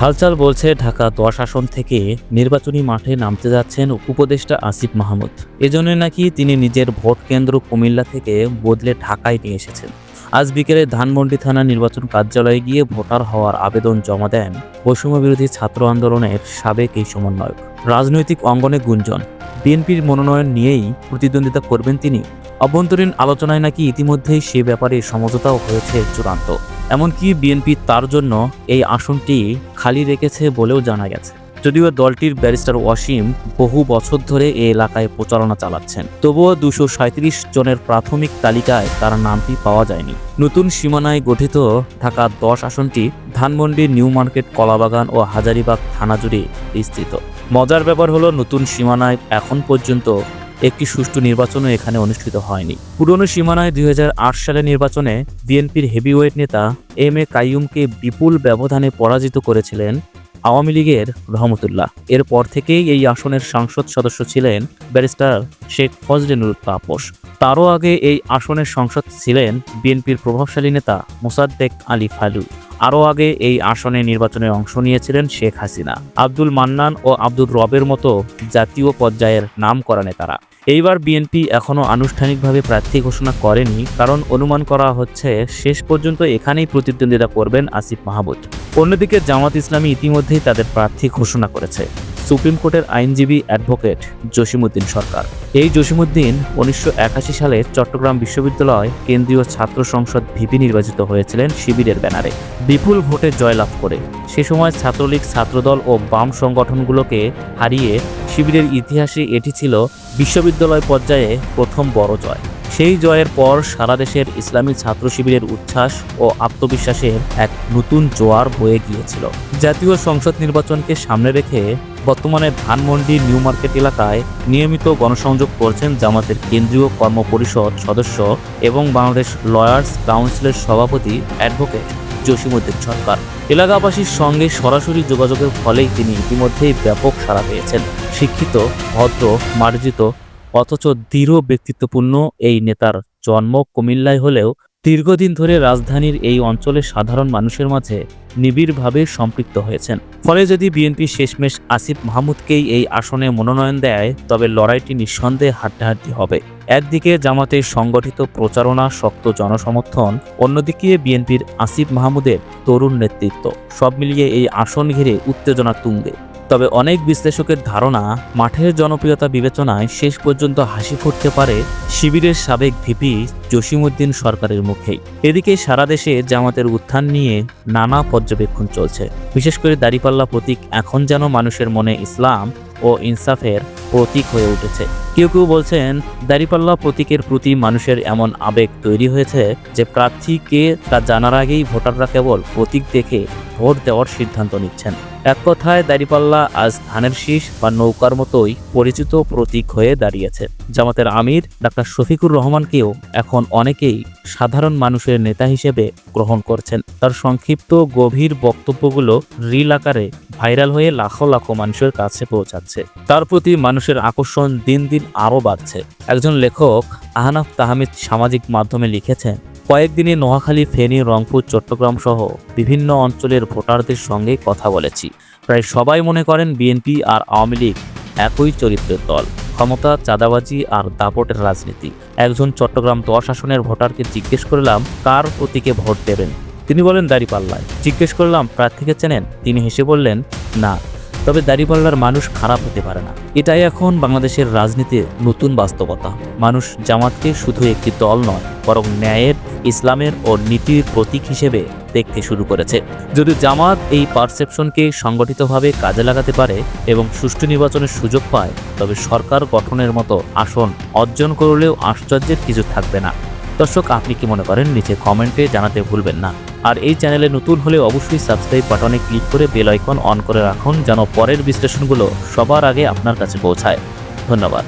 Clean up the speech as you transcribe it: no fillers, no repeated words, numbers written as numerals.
হালচাল বলছে ঢাকা ১০ আসন থেকে নির্বাচনী মাঠে নামতে যাচ্ছেন উপদেষ্টা আসিফ মাহমুদ। এজন্য নাকি তিনি নিজের ভোট কেন্দ্র কুমিল্লা থেকে বদলে ঢাকায় নিয়ে এসেছেন। আজ বিকেলে ধানমন্ডি থানা নির্বাচন কার্যালয়ে গিয়ে ভোটার হওয়ার আবেদন জমা দেন বৈষম্য বিরোধী ছাত্র আন্দোলনের সাবেক এই সমন্বয়ক। রাজনৈতিক অঙ্গনে গুঞ্জন, বিএনপির মনোনয়ন নিয়েই প্রতিদ্বন্দ্বিতা করবেন তিনি। অভ্যন্তরীণ আলোচনায় নাকি ইতিমধ্যেই সে ব্যাপারে সমঝোতাও হয়েছে চূড়ান্ত। এমনকি বিএনপি তার জন্য এই আসনটি খালি রেখেছে বলেও জানা গেছে। যদিও দলটির ব্যারিস্টার ওয়াসিম বহু বছর ধরে এই এলাকায় প্রচারণা চালাচ্ছেন, তবুও ২৩৭ জনের প্রাথমিক তালিকায় তার নামটি পাওয়া যায়নি। নতুন সীমানায় গঠিত ঢাকা ১০ আসনটি ধানমন্ডি, নিউ মার্কেট, কলাবাগান ও হাজারীবাগ থানা জুড়ে বিস্তৃত। মজার ব্যাপার হলো, নতুন সীমানায় এখন পর্যন্ত একটি সুষ্ঠু নির্বাচনও এখানে অনুষ্ঠিত হয়নি। পুরনো সীমানায় ২০০৮ সালের নির্বাচনে বিএনপির হেভিওয়েট নেতা এম এ কাইয়ুমকে বিপুল ব্যবধানে পরাজিত করেছিলেন আওয়ামী লীগের রহমতুল্লাহ। এরপর থেকেই এই আসনের সংসদ সদস্য ছিলেন ব্যারিস্টার শেখ ফজলে নুর তাপস। তারও আগে এই আসনের সংসদ ছিলেন বিএনপির প্রভাবশালী নেতা মোসাদ্দেক আলী ফালু। আরও আগে এই আসনে নির্বাচনে অংশ নিয়েছিলেন শেখ হাসিনা, আব্দুল মান্নান ও আব্দুর রবের মতো জাতীয় পর্যায়ের নামকরা নেতারা। এইবার বিএনপি এখনও আনুষ্ঠানিকভাবে প্রার্থী ঘোষণা করেনি, কারণ অনুমান করা হচ্ছে শেষ পর্যন্ত এখানেই প্রতিদ্বন্দ্বিতা করবেন আসিফ মাহমুদ। অন্যদিকে জামাত ইসলামী ইতিমধ্যেই তাদের প্রার্থী ঘোষণা করেছে সুপ্রিম কোর্টের আইনজীবী অ্যাডভোকেট জসিমউদ্দিন সরকার। এই জসিমউদ্দিন ১৯৮১ সালে চট্টগ্রাম বিশ্ববিদ্যালয় কেন্দ্রীয় ছাত্র সংসদ ভিপি নির্বাচিত হয়েছিলেন শিবিরের ব্যানারে, বিপুল ভোটে জয়লাভ করে। সে সময় ছাত্রলীগ, ছাত্রদল ও বাম সংগঠনগুলোকে হারিয়ে শিবিরের ইতিহাসে এটি ছিল বিশ্ববিদ্যালয় পর্যায়ে প্রথম বড় জয়। সেই জয়ের পর সারা দেশের ইসলামী ছাত্র শিবিরের উচ্ছ্বাস ও আত্মবিশ্বাসের এক নতুন জোয়ার বয়ে গিয়েছিল। জাতীয় সংসদ নির্বাচনকে সামনে রেখে বর্তমানে ধানমন্ডি, নিউ মার্কেট এলাকায় নিয়মিত গণসংযোগ করছেন জামাতের কেন্দ্রীয় কর্মপরিষদ সদস্য এবং বাংলাদেশ লয়ার্স কাউন্সিলের সভাপতি অ্যাডভোকেট জসিমউদ্দিন সরকার। এলাকাবাসীর সঙ্গে সরাসরি যোগাযোগের ফলেই তিনি ইতিমধ্যেই ব্যাপক সাড়া পেয়েছেন। শিক্ষিত, ভদ্র, মার্জিত অথচ দৃঢ় ব্যক্তিত্বপূর্ণ এই নেতার জন্ম কুমিল্লায় হলেও দীর্ঘদিন ধরে রাজধানীর এই অঞ্চলের সাধারণ মানুষের মাঝে নিবিড়ভাবে সম্পৃক্ত হয়েছেন। ফলে যদি বিএনপি শেষমেশ আসিফ মাহমুদকেই এই আসনে মনোনয়ন দেয়, তবে লড়াইটি নিঃসন্দেহে হাড্ডাহাড্ডি হবে। একদিকে জামাতের সংগঠিত প্রচারণা, শক্ত জনসমর্থন, অন্যদিকে বিএনপির আসিফ মাহমুদের তরুণ নেতৃত্ব, সব মিলিয়ে এই আসন ঘিরে উত্তেজনা তুঙ্গে। তবে অনেক বিশ্লেষকের ধারণা, মাঠের জনপ্রিয়তা বিবেচনায় শেষ পর্যন্ত হাসি ফুটতে পারে শিবিরের সাবেক ভিপি জসিমউদ্দিন সরকারের মুখেই। এদিকে সারা দেশে জামাতের উত্থান নিয়ে নানা পর্যবেক্ষণ চলছে। বিশেষ করে দাঁড়িপাল্লা প্রতীক এখন যেন মানুষের মনে ইসলাম ও ইনসাফের প্রতীক হয়ে উঠেছে। কেউ কেউ বলছেন, দাঁড়িপাল্লা প্রতীকের প্রতি মানুষের এমন আবেগ তৈরি হয়েছে যে প্রার্থীকে তা জানার আগেই ভোটাররা কেবল প্রতীক দেখে ভোট দেওয়ার সিদ্ধান্ত নিচ্ছেন। এক কথায় দাঁড়িপাল্লা আজ ধানের শীষ বা নৌকার মতোই পরিচিত প্রতীক হয়ে দাঁড়িয়েছে। জামাতের আমির ডাক্তার শফিকুর রহমানকেও এখন অনেকেই সাধারণ মানুষের নেতা হিসেবে গ্রহণ করছেন। তার সংক্ষিপ্ত গভীর বক্তব্যগুলো রিল আকারে ভাইরাল হয়ে লাখো লাখো মানুষের কাছে পৌঁছাচ্ছে। তার প্রতি মানুষের আকর্ষণ দিন দিন আরও বাড়ছে। একজন লেখক আহনাফ তাহমিদ সামাজিক মাধ্যমে লিখেছেন, কয়েকদিনে নোয়াখালী, ফেনী, রংপুর, চট্টগ্রাম সহ বিভিন্ন অঞ্চলের ভোটারদের সঙ্গে কথা বলেছি। প্রায় সবাই মনে করেন বিএনপি আর আওয়ামী লীগ একই চরিত্রের দল, ক্ষমতা, চাঁদাবাজি আর দাপটের রাজনীতি। একজন চট্টগ্রাম ১০ আসনের ভোটারকে জিজ্ঞেস করলাম কার প্রতীকে ভোট দেবেন, তিনি বলেন দাঁড়িপাল্লায়। জিজ্ঞেস করলাম প্রার্থীকে চেনেন, তিনি হেসে বললেন না, তবে দাঁড়িপাল্লার মানুষ খারাপ হতে পারে না। এটাই এখন বাংলাদেশের রাজনীতির নতুন বাস্তবতা। মানুষ জামাতকে শুধু একটি দল নয়, বরং ন্যায়ের, ইসলামের ও নীতির প্রতীক হিসেবে দেখতে শুরু করেছে। যদি জামাত এই পারসেপশনকে সংগঠিতভাবে কাজে লাগাতে পারে এবং সুষ্ঠু নির্বাচনের সুযোগ পায়, তবে সরকার গঠনের মতো আসন অর্জন করলেও আশ্চর্যের কিছু থাকবে না। দর্শক, আপনি কি মনে করেন নিচে কমেন্টে জানাতে ভুলবেন না। আর এই চ্যানেলে নতুন হলে অবশ্যই সাবস্ক্রাইব বাটনে ক্লিক করে বেল আইকন অন করে রাখুন, যেন পরের বিশ্লেষণগুলো সবার আগে আপনার কাছে পৌঁছায়। ধন্যবাদ।